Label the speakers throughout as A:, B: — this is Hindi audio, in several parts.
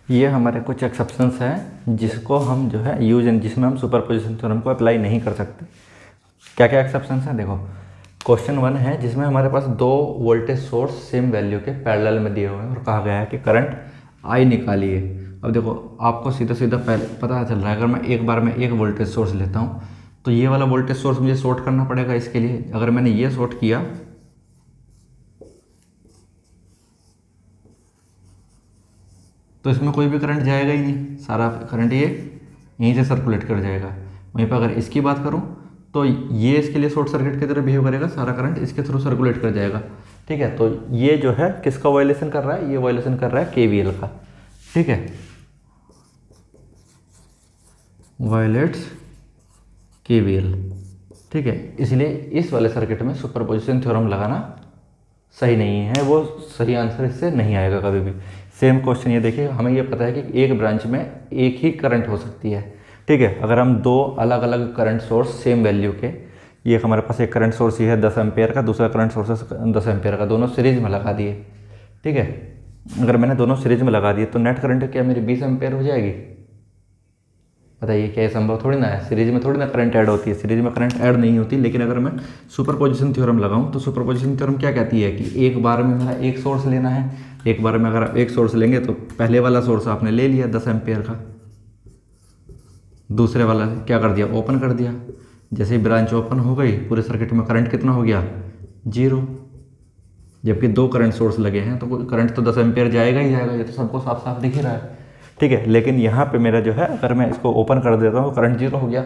A: ये हमारे कुछ एक्सेप्शंस हैं जिसको हम जो है जिसमें हम सुपरपोजिशन थ्योरम को अप्लाई नहीं कर सकते। क्या क्या एक्सेप्शंस हैं देखो। क्वेश्चन 1 है जिसमें हमारे पास दो वोल्टेज सोर्स सेम वैल्यू के पैरेलल में दिए हुए हैं और कहा गया है कि करंट आई निकालिए। अब देखो आपको सीधा सीधा पहले पता चल रहा है, अगर मैं एक बार में एक वोल्टेज सोर्स लेता हूँ तो ये वाला वोल्टेज सोर्स मुझे शॉर्ट करना पड़ेगा। इसके लिए अगर मैंने ये शॉर्ट किया तो इसमें कोई भी करंट जाएगा ही नहीं, सारा करंट ये यहीं से सर्कुलेट कर जाएगा। वहीं पर अगर इसकी बात करूँ तो ये इसके लिए शॉर्ट सर्किट की तरह बिहेव करेगा, सारा करंट इसके थ्रू सर्कुलेट कर जाएगा। ठीक है, तो ये जो है किसका वायलेशन कर रहा है, ये वायलेशन कर रहा है केवीएल का। ठीक है, वायलेट्स केवीएल। ठीक है, इसलिए इस वाले सर्किट में सुपरपोजिशन थ्योरम लगाना सही नहीं है, वो सही आंसर इससे नहीं आएगा कभी भी। सेम क्वेश्चन ये देखिए, हमें ये पता है कि एक ब्रांच में एक ही करंट हो सकती है। ठीक है, अगर हम दो अलग अलग करंट सोर्स सेम वैल्यू के, ये हमारे पास एक करंट सोर्स ये है 10 एम्पेयर का, दूसरा करंट सोर्स है 10 एम्पेयर का, दोनों सीरीज में लगा दिए। ठीक है, अगर मैंने दोनों सीरीज में लगा दिए तो नेट करंट क्या मेरी 20 एम्पेयर हो जाएगी। बताइए क्या ये संभव थोड़ी ना है, सीरीज में थोड़ी ना करंट ऐड होती है, सीरीज में करंट ऐड नहीं होती। लेकिन अगर मैं सुपरपोजिशन थ्योरम लगाऊं तो सुपरपोजिशन थ्योरम क्या कहती है कि एक बार में मेरा एक सोर्स लेना है। एक बार में अगर आप एक सोर्स लेंगे तो पहले वाला सोर्स आपने ले लिया 10 एम्पेयर का, दूसरे वाला क्या कर दिया, ओपन कर दिया। जैसे ही ब्रांच ओपन हो गई पूरे सर्किट में करंट कितना हो गया, 0। जबकि दो करंट सोर्स लगे हैं तो करंट तो 10 एम्पेयर जाएगा ही जाएगा, ये तो सबको साफ साफ दिख ही रहा है। ठीक है, लेकिन यहाँ पे मेरा जो है अगर मैं इसको ओपन कर देता हूँ करंट 0 हो गया,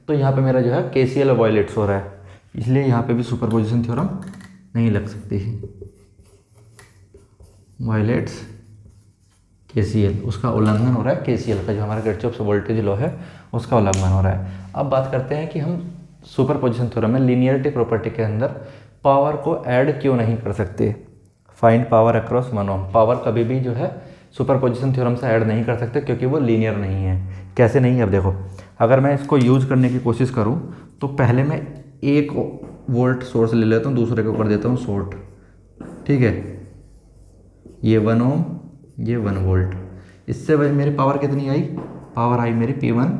A: तो यहाँ पे मेरा जो है केसीएल वायलेट्स हो रहा है, इसलिए यहाँ पे भी सुपरपोजिशन थ्योरम नहीं लग सकती है। वायलेट्स केसीएल, उसका उल्लंघन हो रहा है, केसीएल का जो हमारा किरचॉफ्स वोल्टेज लॉ है उसका उल्लंघन हो रहा है। अब बात करते हैं कि हम सुपरपोजिशन थ्योरम में लीनियरिटी प्रॉपर्टी के अंदर पावर को ऐड क्यों नहीं कर सकते। फाइंड पावर अक्रॉस 1 ओम, पावर कभी भी जो है सुपरपोजिशन थ्योरम से ऐड नहीं कर सकते क्योंकि वो लीनियर नहीं है। कैसे नहीं है, अब देखो अगर मैं इसको यूज करने की कोशिश करूँ तो पहले मैं एक वोल्ट सोर्स ले लेता हूँ, दूसरे को कर देता हूँ शॉर्ट। ठीक है, ये 1 ओम, ये 1 वोल्ट, इससे मेरी पावर कितनी आई, पावर आई मेरी P1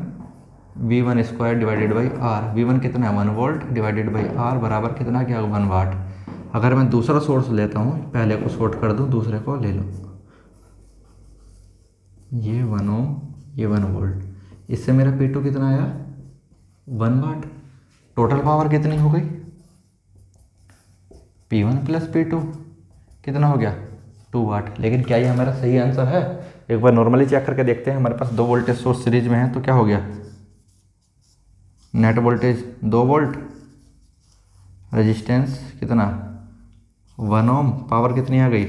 A: V1 square divided by are. V1 कितना है, 1 वोल्ट डिवाइडेड बाई आर बराबर कितना क्या, 1 वाट। अगर मैं दूसरा सोर्स लेता हूँ, पहले को शॉर्ट कर दूँ, दूसरे को ले लूँ, ये 1 ओम, ये 1 वोल्ट, इससे मेरा P2 कितना आया, 1 वाट। टोटल पावर कितनी हो गई, P1 प्लस P2 कितना हो गया, 2 वाट। लेकिन क्या ये हमारा सही आंसर है, एक बार नॉर्मली चेक करके देखते हैं। हमारे पास दो वोल्टेज सोर्स सीरीज में है तो क्या हो गया, नेट वोल्टेज 2 वोल्ट, रेजिस्टेंस कितना 1 ओम, पावर कितनी आ गई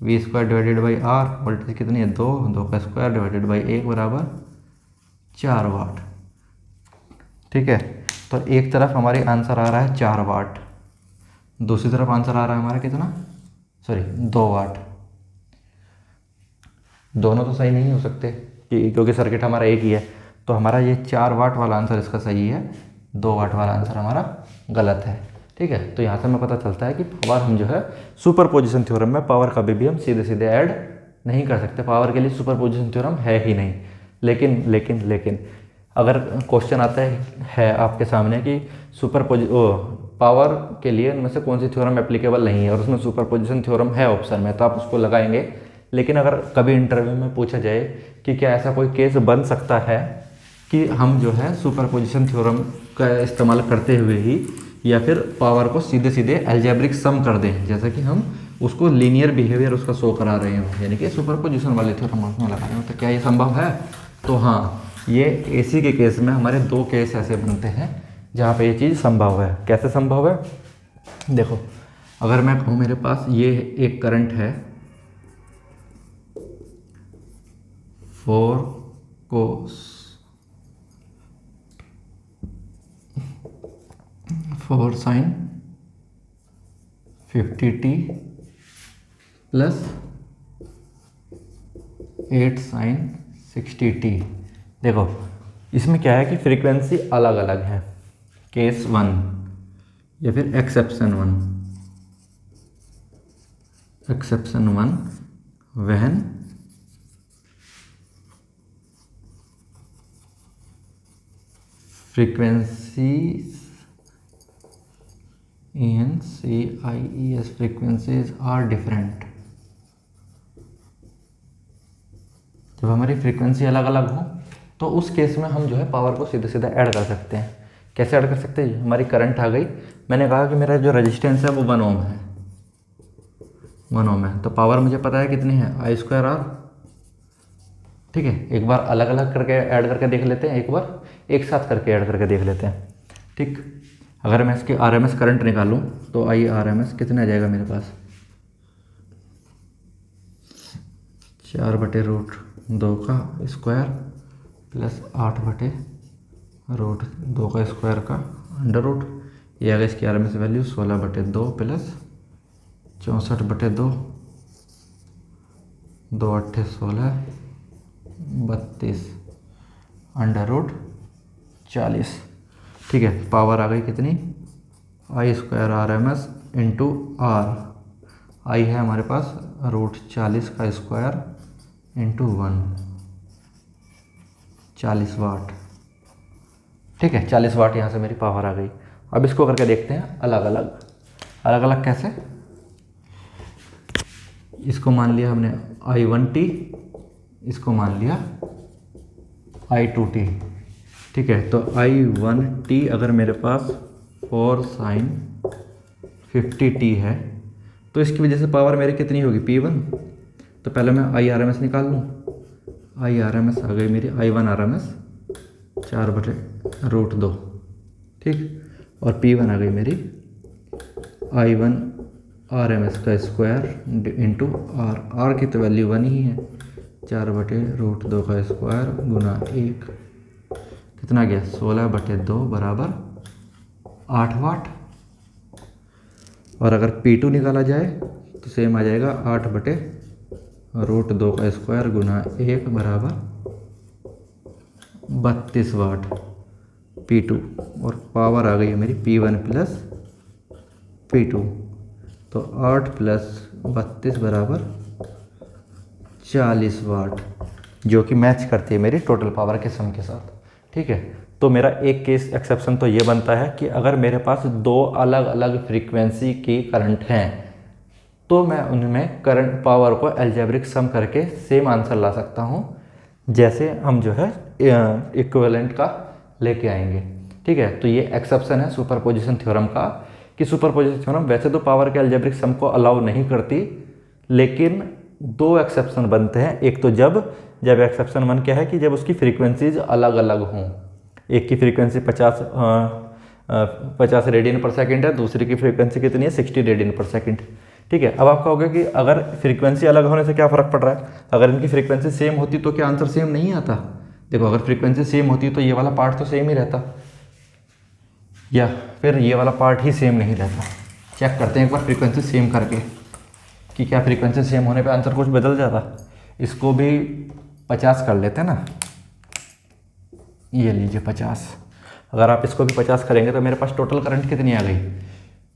A: V square divided by R, voltage कितनी है 2 का स्क्वायर डिवाइडेड बाई 1 बराबर 4 वाट। ठीक है, तो एक तरफ हमारे आंसर आ रहा है 4 वाट, दूसरी तरफ आंसर आ रहा है हमारा कितना, सॉरी 2 वाट। दोनों तो सही नहीं हो सकते क्योंकि सर्किट हमारा एक ही है, तो हमारा ये 4 वाट वाला आंसर इसका सही है, 2 वाट वाला आंसर हमारा गलत है। ठीक है, तो यहाँ से हमें पता चलता है कि पावर हम जो है सुपरपोजिशन थ्योरम में पावर कभी भी हम सीधे सीधे ऐड नहीं कर सकते, पावर के लिए सुपरपोजिशन थ्योरम है ही नहीं। लेकिन लेकिन लेकिन अगर क्वेश्चन आता है आपके सामने कि पावर के लिए उनमें से कौन सी थ्योरम एप्लीकेबल नहीं है और उसमें सुपरपोजिशन थ्योरम है ऑप्शन में, तो आप उसको लगाएंगे। लेकिन अगर कभी इंटरव्यू में पूछा जाए कि क्या ऐसा कोई केस बन सकता है कि हम जो है सुपरपोजिशन थ्योरम का इस्तेमाल करते हुए ही या फिर पावर को सीधे सीधे अलजेब्रिक सम कर दें, जैसा कि हम उसको लीनियर बिहेवियर उसका शो करा रहे हो, यानी कि सुपरपोजिशन वाले थ्योरम उसमें लगा रहे हो, तो क्या ये संभव है। तो हाँ, ये एसी के केस में हमारे 2 केस ऐसे बनते हैं जहाँ पे ये चीज़ संभव है। कैसे संभव है, देखो अगर मैं कहूँ मेरे पास ये एक करंट है 4 cos 4 sin 50t plus 8 sin 60t। देखो इसमें क्या है कि फ्रीक्वेंसी अलग अलग है, केस 1 या फिर exception 1 when frequencies ENCIES frequencies are different। जब हमारी फ्रीक्वेंसी अलग अलग हो तो उस केस में हम जो है पावर को सीधे सीधा ऐड कर सकते हैं। कैसे ऐड कर सकते हैं? हमारी करंट आ गई, मैंने कहा कि मेरा जो रेजिस्टेंस है वो 1 ओम है, 1 ओम है, तो पावर मुझे पता है कितनी है, I²R। ठीक है, एक बार अलग अलग करके ऐड करके देख लेते हैं, एक बार एक साथ करके ऐड करके देख लेते हैं। ठीक, अगर मैं इसकी RMS करंट निकालूं तो IRMS कितना आ जाएगा मेरे पास, 4/√2 का स्क्वायर प्लस 8/√2 का स्क्वायर का अंडर रूट, ये आ गया इसकी RMS वैल्यू 16/2 प्लस 64/2, 2 8 16 32 √40। ठीक है, पावर आ गई कितनी, I²RMS इंटू R। आई है हमारे पास √40 का स्क्वायर इंटू 1, 40 वाट। ठीक है, 40 वाट यहाँ से मेरी पावर आ गई। अब इसको करके देखते हैं अलग अलग। अलग अलग कैसे? इसको मान लिया हमने I1t, इसको मान लिया I2t। ठीक है, तो I1t अगर मेरे पास 4 sin 50t है तो इसकी वजह से पावर मेरी कितनी होगी, P1। तो पहले मैं IRMS निकाल लूँ। IRMS आ गई मेरी I1RMS 4/√2। ठीक, और P1 आ गई मेरी I1RMS का स्क्वायर इंटू R की तो वैल्यू 1 ही है, 4/√2 का स्क्वायर गुना 1, कितना गया 16/2 बराबर 8 वाट। और अगर P2 निकाला जाए तो सेम आ जाएगा 8/√2 का स्क्वायर गुना 1 बराबर 32 वाट P2। और पावर आ गई है मेरी P1 प्लस P2, तो 8 प्लस 32 बराबर 40 वाट, जो कि मैच करती है मेरी टोटल पावर के सम के साथ। ठीक है, तो मेरा एक केस एक्सेप्शन तो ये बनता है कि अगर मेरे पास 2 अलग अलग फ्रीक्वेंसी की करंट हैं तो मैं उनमें करंट पावर को अलजेब्रिक सम करके सेम आंसर ला सकता हूँ, जैसे हम जो है इक्विवेलेंट का लेके आएंगे। ठीक है, तो ये एक्सेप्शन है सुपरपोजिशन थ्योरम का, कि सुपरपोजिशन थ्योरम वैसे तो पावर के अलजेब्रिक सम को अलाउ नहीं करती, लेकिन 2 एक्सेप्शन बनते हैं। एक तो जब एक्सेप्शन 1 क्या है कि जब उसकी फ्रीक्वेंसीज अलग अलग हों। एक की फ्रीक्वेंसी 50 रेडियन पर सेकंड है, दूसरी की फ्रीक्वेंसी कितनी है 60 रेडियन पर सेकंड। ठीक है, अब आप कहोगे कि अगर फ्रीक्वेंसी अलग होने से क्या फ़र्क पड़ रहा है, अगर इनकी फ्रीक्वेंसी सेम होती तो क्या आंसर सेम नहीं आता? देखो, अगर फ्रीक्वेंसी सेम होती तो ये वाला पार्ट तो सेम ही रहता, या फिर ये वाला पार्ट ही सेम नहीं रहता। चेक करते हैं एक बार फ्रीक्वेंसी सेम करके कि क्या फ्रीक्वेंसी सेम होने पे आंसर कुछ बदल जाता। इसको भी 50 कर लेते हैं ना, ये लीजिए 50। अगर आप इसको भी 50 करेंगे तो मेरे पास टोटल करंट कितनी आ गई,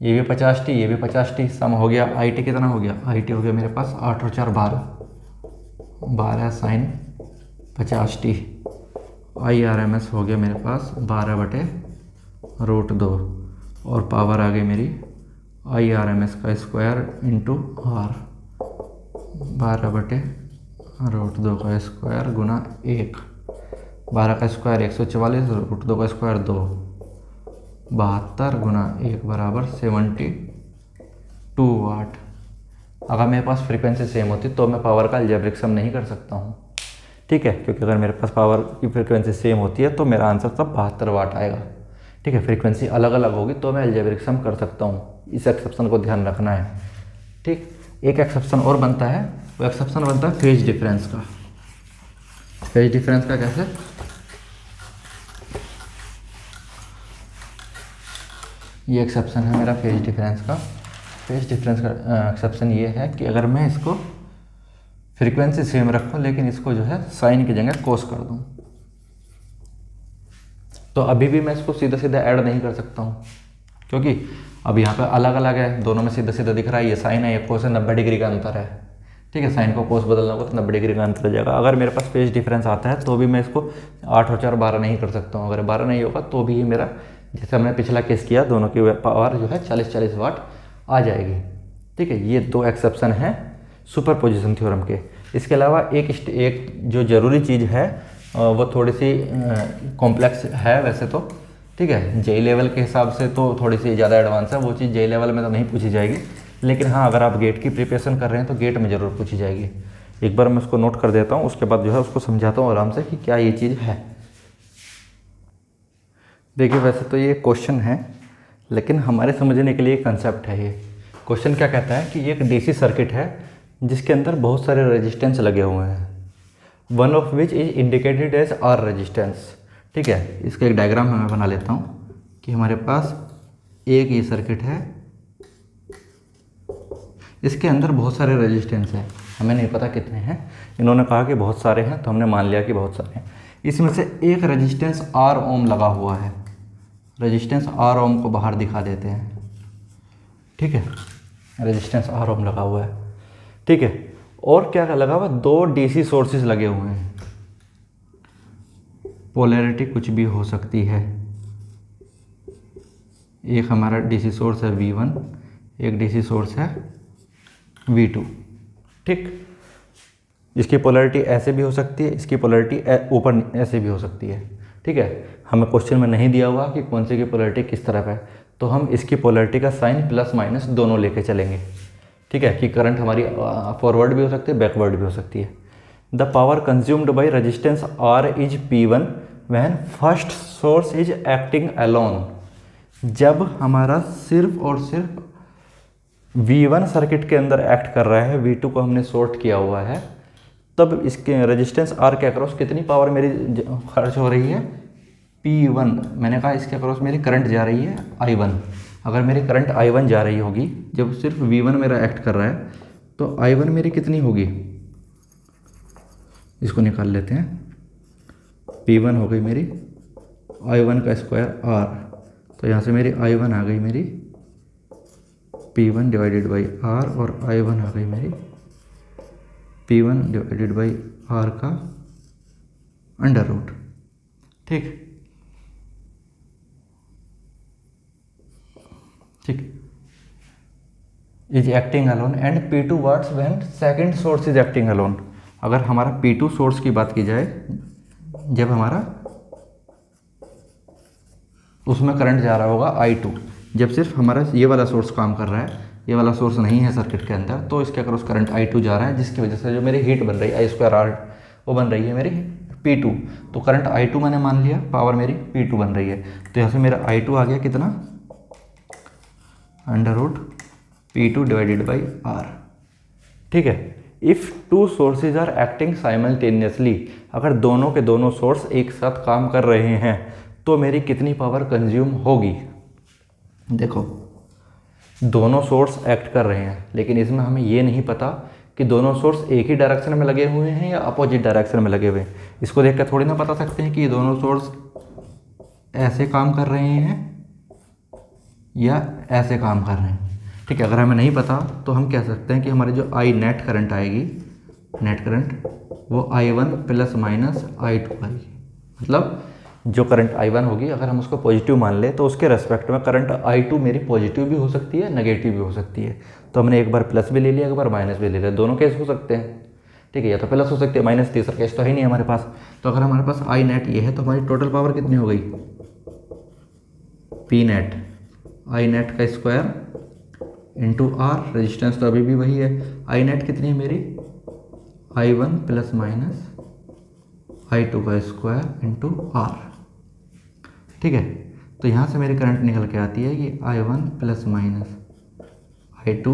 A: ये भी 50t, ये भी 50t, सम हो गया। IT कितना हो गया, IT हो गया मेरे पास 8 और 4 12 sin 50t। IRMS हो गया मेरे पास 12/√2, और पावर आ गई मेरी IRMS का स्क्वायर इंटू R, 12/√2 का स्क्वायर गुना 1, 12 का स्क्वायर 144, √2 का स्क्वायर 2, 72 गुना 1 बराबर 72 वाट। अगर मेरे पास फ्रीक्वेंसी सेम होती तो मैं पावर का अलजेब्रिक सम नहीं कर सकता हूँ। ठीक है, क्योंकि अगर मेरे पास पावर की फ्रीक्वेंसी सेम होती है तो मेरा आंसर तब 72 वाट आएगा। ठीक है, फ्रीक्वेंसी अलग अलग होगी तो मैं अलजेब्रिक सम कर सकता हूँ, इस एक्सेप्शन को ध्यान रखना है। ठीक, एक एक्सेप्शन और बनता है, वो एक्सेप्शन बनता है फेज डिफरेंस का। फेज डिफरेंस का कैसे, ये एक्सेप्शन है मेरा फेज डिफरेंस का। फेज डिफरेंस का एक्सेप्शन ये है कि अगर मैं इसको फ्रीक्वेंसी सेम रखूं लेकिन इसको जो है साइन की जगह कोस कर दूं, तो अभी भी मैं इसको सीधा सीधा ऐड नहीं कर सकता हूं, क्योंकि अब यहाँ पे अलग अलग है, दोनों में सीधा सीधा दिख रहा है, ये साइन है ये कोस है, 90 डिग्री का अंतर है। ठीक है। साइन को कोस बदलना होगा तो 90 डिग्री का अंतर हो जाएगा। अगर मेरे पास फेज डिफरेंस आता है तो भी मैं इसको 8 और 4 12 नहीं कर सकता हूँ। अगर 12 नहीं होगा तो भी ये मेरा, जैसे हमने पिछला केस किया, दोनों की पावर जो है 40-40 वाट आ जाएगी। ठीक है, ये 2 एक्सेप्शन हैं सुपरपोजिशन थ्योरम के। इसके अलावा एक जो ज़रूरी चीज़ है वो थोड़ी सी कॉम्प्लेक्स है वैसे तो, ठीक है। जेई लेवल के हिसाब से तो थोड़ी सी ज़्यादा एडवांस है, वो चीज़ जेई लेवल में तो नहीं पूछी जाएगी, लेकिन हाँ अगर आप गेट की प्रिपरेशन कर रहे हैं तो गेट में ज़रूर पूछी जाएगी। एक बार मैं उसको नोट कर देता हूँ, उसके बाद जो है उसको समझाता हूँ आराम से कि क्या ये चीज़ है। देखिए वैसे तो ये क्वेश्चन है, लेकिन हमारे समझने के लिए कंसेप्ट है। ये क्वेश्चन क्या कहता है कि एक डीसी सर्किट है जिसके अंदर बहुत सारे रेजिस्टेंस लगे हुए हैं, one of which is indicated as R resistance. ठीक है, इसका एक डायग्राम मैं बना लेता हूँ कि हमारे पास एक ये सर्किट है, इसके अंदर बहुत सारे रेजिस्टेंस हैं, हमें नहीं पता कितने हैं, इन्होंने कहा कि बहुत सारे हैं तो हमने मान लिया कि बहुत सारे हैं। इसमें से एक रेजिस्टेंस आर ओम लगा हुआ है, रेजिस्टेंस आर ओम को बाहर दिखा देते हैं। ठीक है, रेजिस्टेंस आर ओम लगा हुआ है। ठीक है, और क्या लगा हुआ, 2 डीसी सोर्सेज लगे हुए हैं, पोलैरिटी कुछ भी हो सकती है। एक हमारा डीसी सोर्स है V1, एक डीसी सोर्स है V2। ठीक, इसकी पोलैरिटी ऐसे भी हो सकती है, इसकी पोलैरिटी ऊपर ऐसे भी हो सकती है। ठीक है, हमें क्वेश्चन में नहीं दिया हुआ कि कौन सी की पोलैरिटी किस तरफ है, तो हम इसकी पोलैरिटी का साइन प्लस माइनस दोनों लेके चलेंगे। ठीक है, कि करंट हमारी फॉरवर्ड भी हो सकती है, बैकवर्ड भी हो सकती है। The power consumed by resistance R is P1 when first source is acting alone. जब हमारा सिर्फ और सिर्फ V1 सर्किट के अंदर एक्ट कर रहा है, V2 को हमने शॉर्ट किया हुआ है, तब इसके रेजिस्टेंस R के अक्रॉस कितनी पावर मेरी खर्च हो रही है, P1। मैंने कहा इसके अक्रॉस मेरी करंट जा रही है I1। अगर मेरी करंट I1 जा रही होगी जब सिर्फ V1 मेरा एक्ट कर रहा है, तो I1 मेरी कितनी होगी, इसको निकाल लेते हैं। P1 हो गई मेरी I1 का स्क्वायर R, तो यहाँ से मेरी I1 आ गई मेरी P1 डिवाइडेड बाई R, और I1 आ गई मेरी P1 डिवाइडेड बाई R का अंडर रूट। ठीक ठीक, is acting alone and P2 watts when second source is acting alone. अगर हमारा P2 सोर्स की बात की जाए, जब हमारा उसमें करंट जा रहा होगा I2, जब सिर्फ हमारा ये वाला सोर्स काम कर रहा है, ये वाला सोर्स नहीं है सर्किट के अंदर, तो इसके अक्रॉस करंट I2 जा रहा है, जिसकी वजह से जो मेरी हीट बन रही है I2R, वो बन रही है मेरी P2। तो करंट I2 मैंने मान लिया, पावर मेरी P2 बन रही है, तो यहाँ से मेरा I2 आ गया कितना, under root P2 divided by R। ठीक है, if 2 sources are acting simultaneously, अगर दोनों के दोनों सोर्स एक साथ काम कर रहे हैं तो मेरी कितनी पावर कंज्यूम होगी। देखो, दोनों सोर्स एक्ट कर रहे हैं, लेकिन इसमें हमें ये नहीं पता कि दोनों सोर्स एक ही डायरेक्शन में लगे हुए हैं या अपोजिट डायरेक्शन में लगे हुए हैं। इसको देख कर थोड़ी ना बता सकते हैं कि ये दोनों सोर्स ऐसे काम कर रहे हैं या ऐसे काम कर रहे हैं। ठीक है, अगर हमें नहीं पता तो हम कह सकते हैं कि हमारी जो I नेट करंट आएगी, नेट करंट, वो I1 प्लस माइनस I2 आएगी। मतलब जो करंट I1 होगी, अगर हम उसको पॉजिटिव मान ले तो उसके रेस्पेक्ट में करंट I2 मेरी पॉजिटिव भी हो सकती है, नेगेटिव भी हो सकती है। तो हमने एक बार प्लस भी ले लिया, एक बार माइनस भी ले लिया, दोनों केस हो सकते हैं। ठीक है, या तो प्लस हो सकते हैं, माइनस, तीसरा केस तो है नहीं हमारे पास। तो अगर हमारे पास I नेट ये है तो हमारी टोटल पावर कितनी हो गई, P नेट, I नेट का स्क्वायर इंटू R, रेजिस्टेंस तो अभी भी वही है। I नेट कितनी है मेरी, I1 प्लस माइनस I2 का स्क्वायर इंटू R। ठीक है, तो यहाँ से मेरी करंट निकल के आती है कि I1 प्लस माइनस I2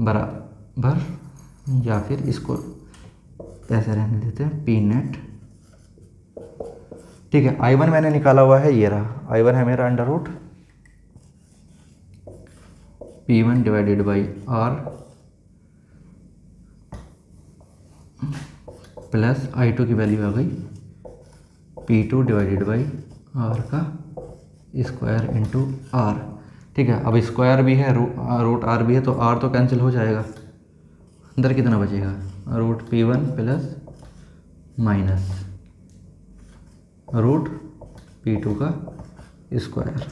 A: बराबर, या फिर इसको ऐसे रहने देते हैं, P नेट। ठीक है, I1 मैंने निकाला हुआ है, ये रहा I1 है मेरा under root P1 divided by R plus I2 की वैल्यू आ गई P2 डिवाइडेड बाई R का स्क्वायर इंटू R। ठीक है, अब स्क्वायर भी है, रूट R भी है, तो R तो कैंसिल हो जाएगा, अंदर कितना बचेगा, root P1 plus minus root P2 का स्क्वायर।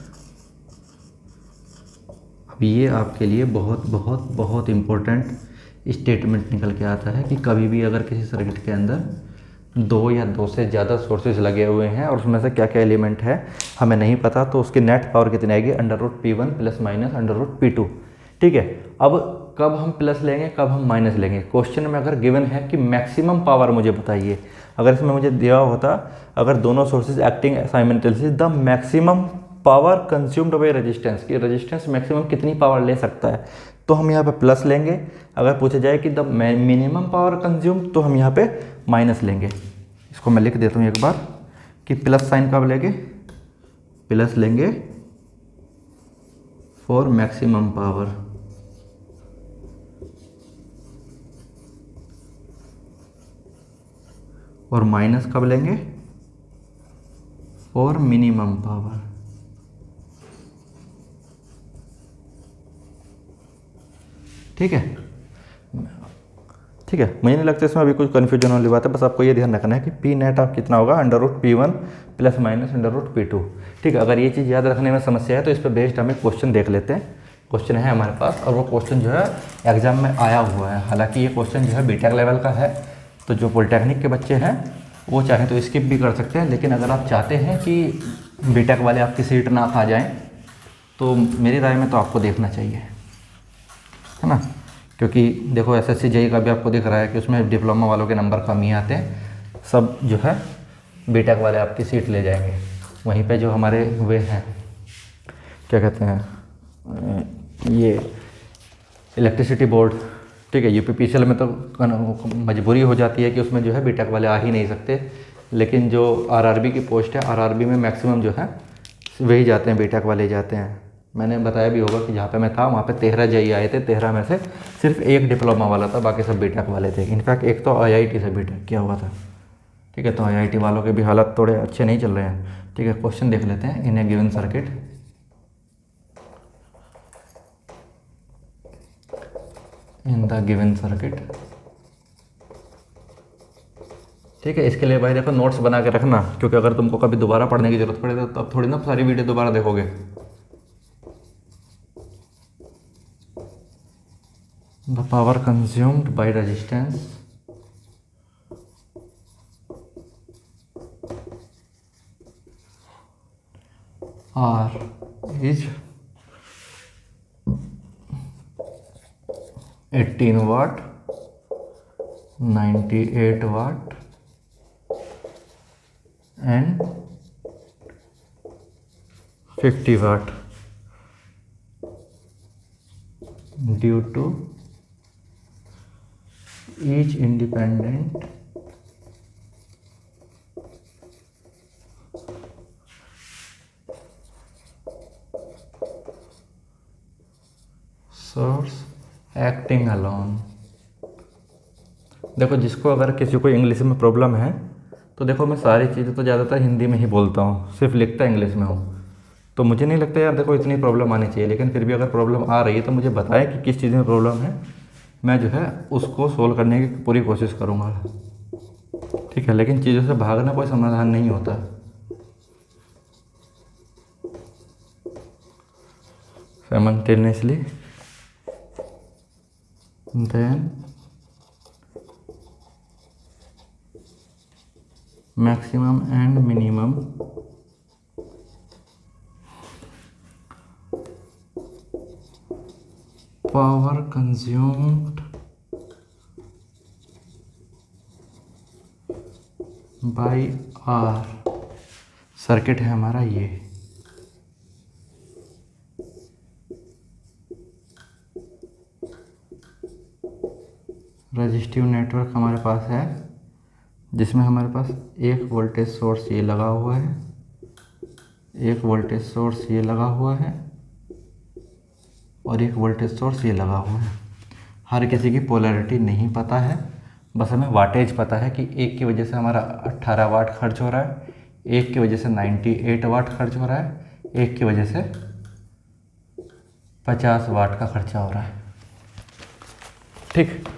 A: अब ये आपके लिए बहुत बहुत बहुत इम्पोर्टेंट स्टेटमेंट निकल के आता है कि कभी भी अगर किसी सर्किट के अंदर दो या दो से ज़्यादा सोर्सेज लगे हुए हैं और उसमें से क्या क्या एलिमेंट है हमें नहीं पता, तो उसकी नेट पावर कितनी आएगी, under root P1 plus minus under root P2। ठीक है, अब कब हम प्लस लेंगे कब हम माइनस लेंगे, क्वेश्चन में अगर गिवन है कि मैक्सिमम पावर मुझे बताइए, अगर इसमें मुझे दिया होता अगर दोनों sources acting simultaneously the maximum power consumed by resistance, कि रेजिस्टेंस मैक्सिमम कितनी पावर ले सकता है, तो हम यहाँ पे प्लस लेंगे। अगर पूछा जाए कि द मिनिमम पावर कंज्यूम, तो हम यहाँ पे माइनस लेंगे। इसको मैं लिख देता हूँ एक बार कि प्लस साइन कब लेंगे, प्लस लेंगे फॉर मैक्सिमम पावर, और माइनस कब लेंगे, फॉर मिनिमम पावर। ठीक है, ठीक है, मुझे नहीं लगता इसमें अभी कुछ कन्फ्यूजन वाली बात है, बस आपको ये ध्यान रखना है कि पी नेट आप कितना होगा, under root P1 plus minus under root P2। ठीक है, अगर ये चीज़ याद रखने में समस्या है तो इस पर बेस्ड हम एक क्वेश्चन देख लेते हैं। क्वेश्चन है हमारे पास और वो क्वेश्चन जो है एग्जाम में आया हुआ है, हालांकि ये क्वेश्चन जो है बीटेक लेवल का है, तो जो पॉलिटेक्निक के बच्चे हैं वो चाहें तो स्किप भी कर सकते हैं, लेकिन अगर आप चाहते हैं कि बीटेक वाले आपकी सीट ना खा जाएँ तो मेरी राय में तो आपको देखना चाहिए, है ना, क्योंकि देखो एसएससी जेईई का भी आपको दिख रहा है कि उसमें डिप्लोमा वालों के नंबर कम ही आते हैं, सब जो है बीटेक वाले आपकी सीट ले जाएंगे। वहीं पे जो हमारे वे हैं क्या कहते हैं ये इलेक्ट्रिसिटी बोर्ड, ठीक है, यूपीपीसीएल में तो मजबूरी हो जाती है कि उसमें जो है बीटेक वाले आ ही नहीं सकते, लेकिन जो आरआरबी की पोस्ट है आरआरबी में मैक्सिमम जो है वही जाते हैं, बीटेक वाले जाते हैं। मैंने बताया भी होगा कि जहाँ पे मैं था वहाँ पे 13 जेईई आए थे, 13 में से सिर्फ एक डिप्लोमा वाला था, बाकी सब बीटेक वाले थे। इनफैक्ट एक तो आईआईटी से बीटेक किया हुआ था। ठीक है, तो आईआईटी वालों के भी हालात थोड़े अच्छे नहीं चल रहे हैं। ठीक है, क्वेश्चन देख लेते हैं। In a given circuit, in the given circuit, ठीक है, इसके लिए भाई देखो नोट्स बना के रखना, क्योंकि अगर तुमको कभी दोबारा पढ़ने की जरूरत पड़े तो अब थोड़ी ना सारी वीडियो दोबारा देखोगे। The power consumed by resistance R is 18 watt, 98 watt and 50 watt due to each independent source acting alone। देखो, जिसको अगर किसी को इंग्लिश में प्रॉब्लम है तो देखो मैं सारी चीज़ें तो ज़्यादातर हिंदी में ही बोलता हूँ, सिर्फ लिखता इंग्लिश में हूँ, तो मुझे नहीं लगता यार देखो इतनी प्रॉब्लम आनी चाहिए, लेकिन फिर भी अगर प्रॉब्लम आ रही है तो मुझे बताएं कि किस चीज़ में प्रॉब्लम है, मैं जो है उसको सोल्व करने की पूरी कोशिश करूँगा। ठीक है, लेकिन चीज़ों से भागना कोई समाधान नहीं होता। Simultaneously then maximum and minimum power consumed by R, circuit है हमारा ये। रजिस्टिव नेटवर्क हमारे पास है जिसमें हमारे पास एक वोल्टेज सोर्स ये लगा हुआ है, एक वोल्टेज सोर्स ये लगा हुआ है और एक वोल्टेज सोर्स ये लगा हुआ है। हर किसी की पोलैरिटी नहीं पता है, बस हमें वाटेज पता है कि एक की वजह से हमारा 18 वाट खर्च हो रहा है, एक की वजह से 98 वाट खर्च हो रहा है, एक की वजह से 50 वाट का खर्चा हो रहा है। ठीक,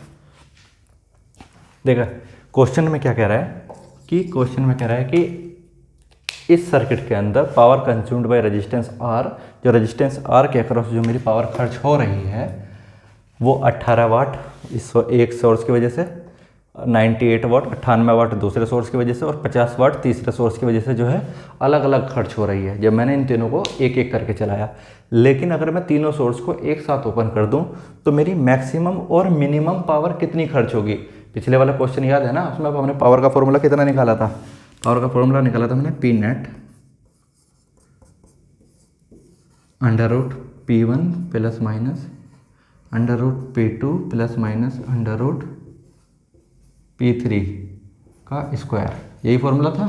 A: देखा क्वेश्चन में क्या कह रहा है कि इस सर्किट के अंदर power consumed by resistance R, जो रेजिस्टेंस आर के अक्रॉस जो मेरी पावर खर्च हो रही है वो 18 वाट इस एक सोर्स की वजह से, 98 वाट 98 वाट दूसरे सोर्स की वजह से और 50 वाट तीसरे सोर्स की वजह से जो है अलग अलग खर्च हो रही है जब मैंने इन तीनों को एक एक करके चलाया। लेकिन अगर मैं तीनों सोर्स को एक साथ ओपन कर दूं तो मेरी मैक्सिमम और मिनिमम पावर कितनी खर्च होगी। पिछले वाला क्वेश्चन याद है ना, उसमें अब हमने पावर का फॉर्मूला कितना निकाला था, पावर का फॉर्मूला निकाला था मैंने P net under root P1 plus minus under root P2 plus minus under root P3 का स्क्वायर, यही फॉर्मूला था।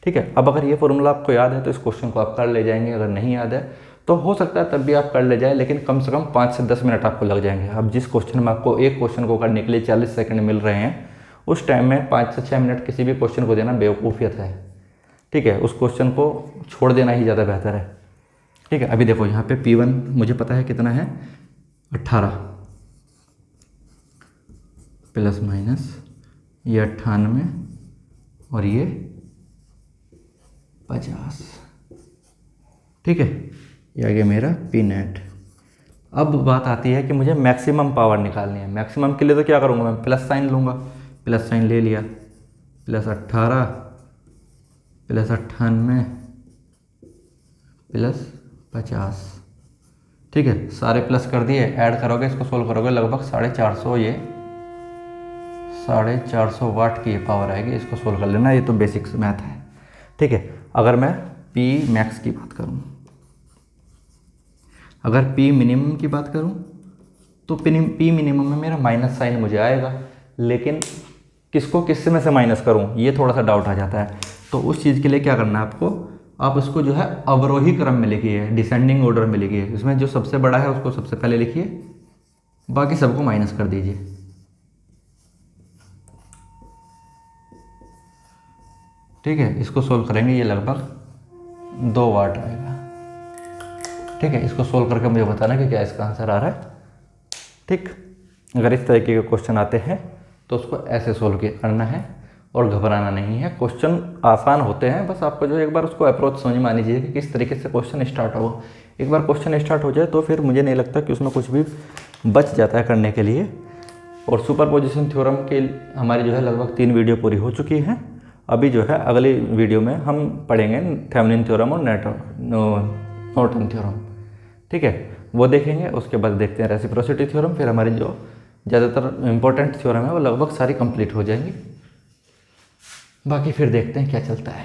A: ठीक है, अब अगर ये फॉर्मूला आपको याद है तो इस क्वेश्चन को आप कर ले जाएंगे, अगर नहीं याद है तो हो सकता है तब भी आप कर ले जाए, लेकिन कम से कम 5 से 10 मिनट आपको लग जाएंगे। अब जिस क्वेश्चन में आपको एक क्वेश्चन को करने के लिए 40 सेकंड मिल रहे हैं, उस टाइम में 5 से 6 मिनट किसी भी क्वेश्चन को देना बेवकूफ़ियत है। ठीक है, उस क्वेश्चन को छोड़ देना ही ज़्यादा बेहतर है। ठीक है, अभी देखो यहाँ पे P1 मुझे पता है कितना है, 18 प्लस माइनस ये 98 और ये 50। ठीक है, ये आ गया मेरा पी नेट। अब बात आती है कि मुझे मैक्सिमम पावर निकालनी है। मैक्सिमम के लिए तो क्या करूँगा, मैं प्लस साइन लूँगा, प्लस साइन ले लिया, प्लस 18 प्लस 98 प्लस 50। ठीक है, सारे प्लस कर दिए, ऐड करोगे इसको सोल्व करोगे लगभग 450, ये 450 वाट की पावर आएगी। इसको सोल्व कर लेना, ये तो बेसिक्स मैथ है। ठीक है, अगर मैं पी मैक्स की बात करूँ, अगर पी मिनिमम की बात करूँ तो पी मिनिमम में मेरा माइनस साइन मुझे आएगा, लेकिन किसको किससे में से माइनस करूँ ये थोड़ा सा डाउट आ जाता है। तो उस चीज़ के लिए क्या करना है आपको, आप उसको जो है अवरोही क्रम में लिखिए, डिसेंडिंग ऑर्डर में लिखिए। इसमें जो सबसे बड़ा है उसको सबसे पहले लिखिए, बाकी सबको माइनस कर दीजिए। ठीक है, इसको सोल्व करेंगे, ये लगभग 2 वाट आएगा। ठीक है, इसको सोल्व करके मुझे बताना कि क्या इसका आंसर आ रहा है। ठीक, अगर इस तरीके के क्वेश्चन आते हैं तो उसको ऐसे सोल्व करना है और घबराना नहीं है। क्वेश्चन आसान होते हैं, बस आपको जो एक बार उसको अप्रोच समझ में आनी चाहिए कि किस तरीके से क्वेश्चन स्टार्ट हो। एक बार क्वेश्चन स्टार्ट हो जाए तो फिर मुझे नहीं लगता कि उसमें कुछ भी बच जाता है करने के लिए। और सुपरपोजिशन थ्योरम के हमारी जो है लगभग 3 वीडियो पूरी हो चुकी हैं। अभी जो है अगली वीडियो में हम पढ़ेंगे थेवेनिन थ्योरम और नॉर्टन थ्योरम। ठीक है, वो देखेंगे। उसके बाद देखते हैं रेसिप्रोसिटी थ्योरम। फिर हमारी जो ज़्यादातर इंपॉर्टेंट थ्योरम है वो लगभग सारी कंप्लीट हो जाएंगी। बाकी फिर देखते हैं क्या चलता है।